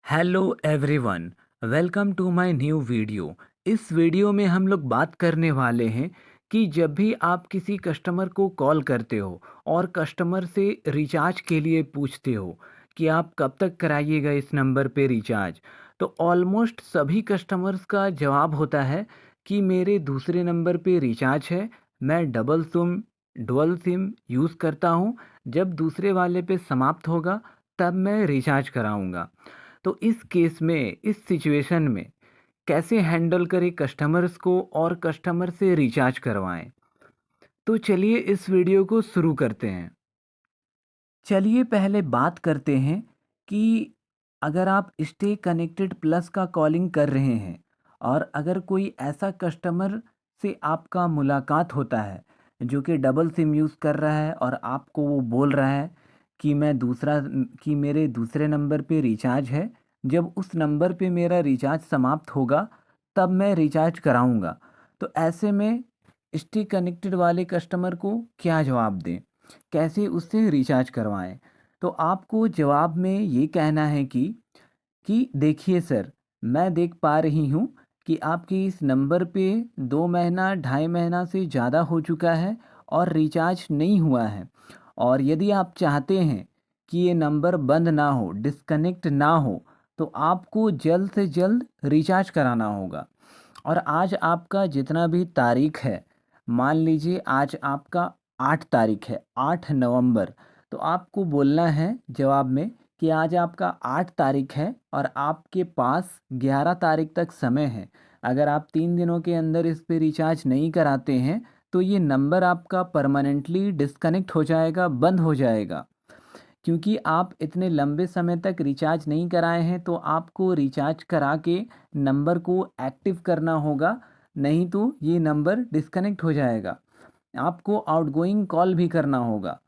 Hello everyone, welcome to my new video. इस video में हम लोग बात करने वाले हैं कि जब भी आप किसी कस्टमर को कॉल करते हो और कस्टमर से रिचार्ज के लिए पूछते हो कि आप कब तक कराइएगा इस नंबर पे रिचार्ज, तो ऑलमोस्ट सभी कस्टमर्स का जवाब होता है कि मेरे दूसरे नंबर पे रिचार्ज है, मैं डुअल सिम यूज़ करता हूँ, जब दूसरे वाले पे समाप्त होगा तब मैं रिचार्ज कराऊँगा। तो इस केस में, इस सिचुएशन में कैसे हैंडल करें कस्टमर्स को और कस्टमर से रिचार्ज करवाएं। तो चलिए इस वीडियो को शुरू करते हैं। चलिए पहले बात करते हैं कि अगर आप स्टे कनेक्टेड प्लस का कॉलिंग कर रहे हैं और अगर कोई ऐसा कस्टमर से आपका मुलाकात होता है जो कि डबल सिम यूज़ कर रहा है और आपको वो बोल रहा है कि कि मेरे दूसरे नंबर पे रिचार्ज है, जब उस नंबर पे मेरा रिचार्ज समाप्त होगा तब मैं रिचार्ज कराऊंगा, तो ऐसे में स्टे कनेक्टेड वाले कस्टमर को क्या जवाब दें, कैसे उससे रिचार्ज करवाएं। तो आपको जवाब में ये कहना है कि देखिए सर, मैं देख पा रही हूँ कि आपके इस नंबर पे 2 महीना 2.5 महीना से ज़्यादा हो चुका है और रिचार्ज नहीं हुआ है, और यदि आप चाहते हैं कि ये नंबर बंद ना हो, डिस्कनेक्ट ना हो, तो आपको जल्द से जल्द रिचार्ज कराना होगा। और आज आपका जितना भी तारीख है, मान लीजिए आज आपका 8 तारीख है, 8 नवंबर, तो आपको बोलना है जवाब में कि आज आपका 8 तारीख है और आपके पास 11 तारीख तक समय है। अगर आप 3 दिनों के अंदर इस पे रिचार्ज नहीं कराते हैं तो ये नंबर आपका परमानेंटली डिस्कनेक्ट हो जाएगा, बंद हो जाएगा। क्योंकि आप इतने लंबे समय तक रिचार्ज नहीं कराए हैं तो आपको रिचार्ज करा के नंबर को एक्टिव करना होगा, नहीं तो ये नंबर डिस्कनेक्ट हो जाएगा। आपको आउटगोइंग कॉल भी करना होगा।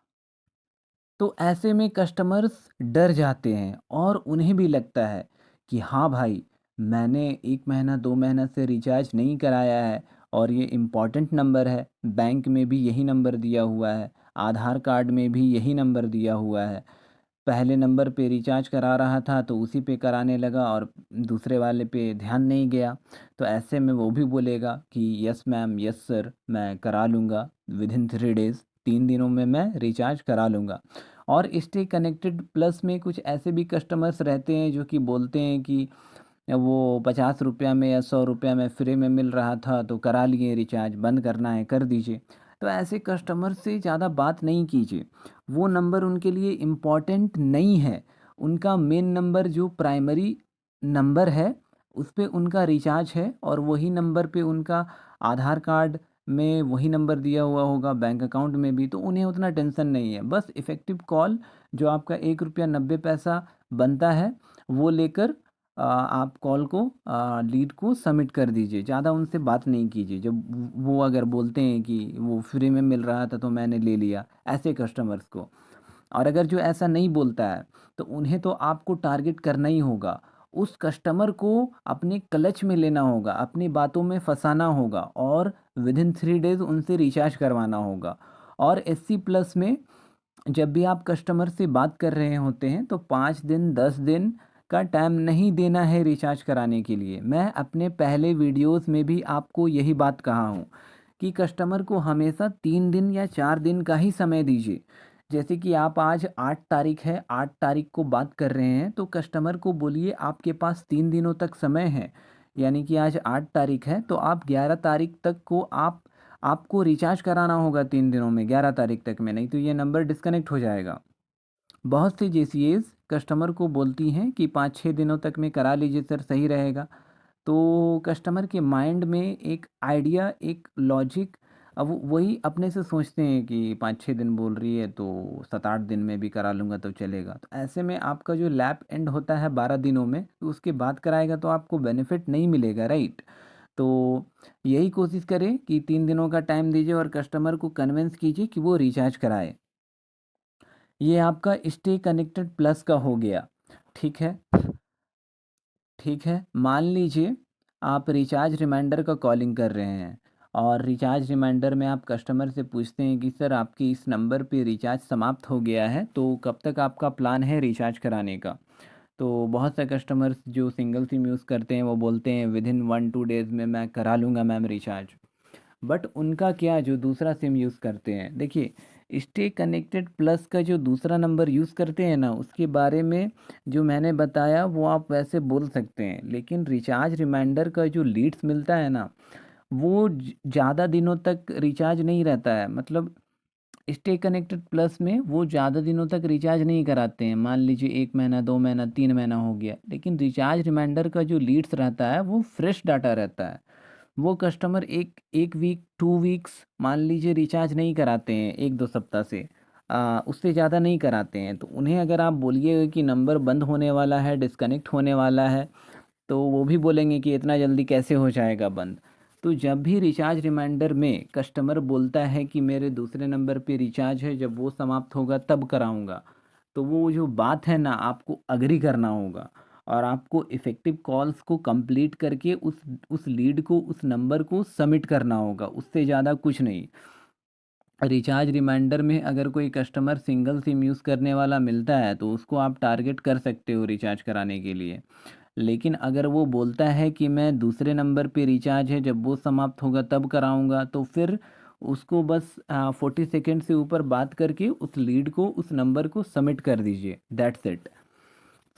तो ऐसे में कस्टमर्स डर जाते हैं और उन्हें भी लगता है कि हाँ भाई, मैंने 1 महीना 2 महीना से रिचार्ज नहीं कराया है और ये इम्पॉर्टेंट नंबर है, बैंक में भी यही नंबर दिया हुआ है, आधार कार्ड में भी यही नंबर दिया हुआ है। पहले नंबर पे रिचार्ज करा रहा था तो उसी पे कराने लगा और दूसरे वाले पे ध्यान नहीं गया। तो ऐसे में वो भी बोलेगा कि यस मैम, यस सर, मैं करा लूँगा विदिन 3 डेज़, 3 दिनों में मैं रिचार्ज करा लूँगा। और स्टे कनेक्टेड प्लस में कुछ ऐसे भी कस्टमर्स रहते हैं जो कि बोलते हैं कि वो 50 रुपया में या 100 रुपया में फ्री में मिल रहा था तो करा लिए रिचार्ज, बंद करना है कर दीजिए। तो ऐसे कस्टमर से ज़्यादा बात नहीं कीजिए, वो नंबर उनके लिए इम्पॉर्टेंट नहीं है। उनका मेन नंबर जो प्राइमरी नंबर है उस पे उनका रिचार्ज है और वही नंबर पे उनका आधार कार्ड में वही नंबर दिया हुआ होगा, बैंक अकाउंट में भी, तो उन्हें उतना टेंशन नहीं है। बस इफ़ेक्टिव कॉल जो आपका 1 रुपया 90 पैसा बनता है वो लेकर आप कॉल को लीड को सबमिट कर दीजिए, ज़्यादा उनसे बात नहीं कीजिए। जब वो अगर बोलते हैं कि वो फ्री में मिल रहा था तो मैंने ले लिया, ऐसे कस्टमर्स को। और अगर जो ऐसा नहीं बोलता है तो उन्हें तो आपको टारगेट करना ही होगा। उस कस्टमर को अपने क्लच में लेना होगा, अपनी बातों में फँसाना होगा और विदिन 3 डेज़ उनसे रिचार्ज करवाना होगा। और एससी प्लस में जब भी आप कस्टमर से बात कर रहे होते हैं तो 5 दिन 10 दिन का टाइम नहीं देना है रिचार्ज कराने के लिए। मैं अपने पहले वीडियोस में भी आपको यही बात कहा हूँ कि कस्टमर को हमेशा 3 दिन या 4 दिन का ही समय दीजिए। जैसे कि आप आज 8 तारीख है, 8 तारीख को बात कर रहे हैं तो कस्टमर को बोलिए आपके पास 3 दिनों तक समय है, यानी कि आज 8 तारीख है तो आप 11 तारीख तक को आपको रिचार्ज कराना होगा 3 दिनों में, 11 तारीख तक में, नहीं तो ये नंबर डिस्कनेक्ट हो जाएगा। बहुत सी जेसीएस कस्टमर को बोलती हैं कि 5-6 दिनों तक में करा लीजिए सर, सही रहेगा। तो कस्टमर के माइंड में एक आइडिया, एक लॉजिक, अब वही अपने से सोचते हैं कि 5-6 दिन बोल रही है तो 7-8 दिन में भी करा लूँगा तो चलेगा। तो ऐसे में आपका जो लैप एंड होता है 12 दिनों में, तो उसके बाद कराएगा तो आपको बेनिफिट नहीं मिलेगा, राइट? तो यही कोशिश करें कि 3 दिनों का टाइम दीजिए और कस्टमर को कन्विंस कीजिए कि वो रिचार्ज कराए। ये आपका स्टे कनेक्टेड प्लस का हो गया, ठीक है? ठीक है, मान लीजिए आप रिचार्ज रिमाइंडर का कॉलिंग कर रहे हैं और रिचार्ज रिमाइंडर में आप कस्टमर से पूछते हैं कि सर आपके इस नंबर पे रिचार्ज समाप्त हो गया है तो कब तक आपका प्लान है रिचार्ज कराने का। तो बहुत से कस्टमर्स जो सिंगल सिम यूज़ करते हैं वो बोलते हैं विदिन 1-2 डेज़ में मैं करा लूँगा मैम रिचार्ज। बट उनका क्या जो दूसरा सिम यूज़ करते हैं, देखिए स्टे कनेक्टेड प्लस का जो दूसरा नंबर यूज़ करते हैं ना, उसके बारे में जो मैंने बताया वो आप वैसे बोल सकते हैं, लेकिन रिचार्ज रिमाइंडर का जो लीड्स मिलता है ना, वो ज़्यादा दिनों तक रिचार्ज नहीं रहता है। मतलब स्टे कनेक्टेड प्लस में वो ज़्यादा दिनों तक रिचार्ज नहीं कराते हैं। मान लीजिए 1 महीना, 2 महीना, 3 महीना हो गया, लेकिन रिचार्ज रिमाइंडर का जो लीड्स रहता है वो फ्रेश डाटा रहता है। वो कस्टमर 1 वीक, 2 वीक्स मान लीजिए रिचार्ज नहीं कराते हैं 1-2 सप्ताह से, उससे ज़्यादा नहीं कराते हैं। तो उन्हें अगर आप बोलिएगा कि नंबर बंद होने वाला है, डिस्कनेक्ट होने वाला है, तो वो भी बोलेंगे कि इतना जल्दी कैसे हो जाएगा बंद। तो जब भी रिचार्ज रिमाइंडर में कस्टमर बोलता है कि मेरे दूसरे नंबर पे रिचार्ज है, जब वो समाप्त होगा तब कराऊँगा, तो वो जो बात है ना आपको एग्री करना होगा और आपको इफ़ेक्टिव कॉल्स को कंप्लीट करके उस लीड को, उस नंबर को सबमिट करना होगा, उससे ज़्यादा कुछ नहीं। रिचार्ज रिमाइंडर में अगर कोई कस्टमर सिंगल सिम यूज़ करने वाला मिलता है, तो उसको आप टारगेट कर सकते हो रिचार्ज कराने के लिए। लेकिन अगर वो बोलता है कि मैं दूसरे नंबर पे रिचार्ज है, जब वो समाप्त होगा तब कराऊँगा, तो फिर उसको बस 40 सेकंड से ऊपर बात करके उस लीड को, उस नंबर को सबमिट कर दीजिए, दैट्स इट।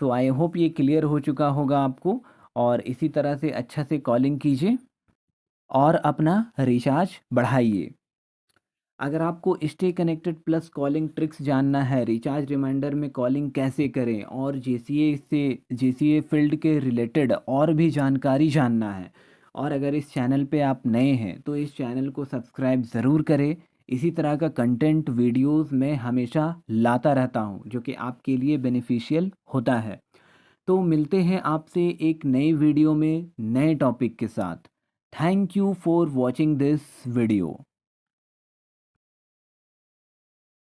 तो आई होप ये क्लियर हो चुका होगा आपको, और इसी तरह से अच्छा से कॉलिंग कीजिए और अपना रिचार्ज बढ़ाइए। अगर आपको stay connected plus calling tricks जानना है, रिचार्ज रिमाइंडर में कॉलिंग कैसे करें, और जेसीए फील्ड के रिलेटेड और भी जानकारी जानना है, और अगर इस चैनल पे आप नए हैं तो इस चैनल को सब्सक्राइब ज़रूर करें। इसी तरह का कंटेंट वीडियोस मैं हमेशा लाता रहता हूं जो कि आपके लिए बेनिफिशियल होता है। तो मिलते हैं आपसे एक नई वीडियो में नए टॉपिक के साथ। Thank you for watching this video.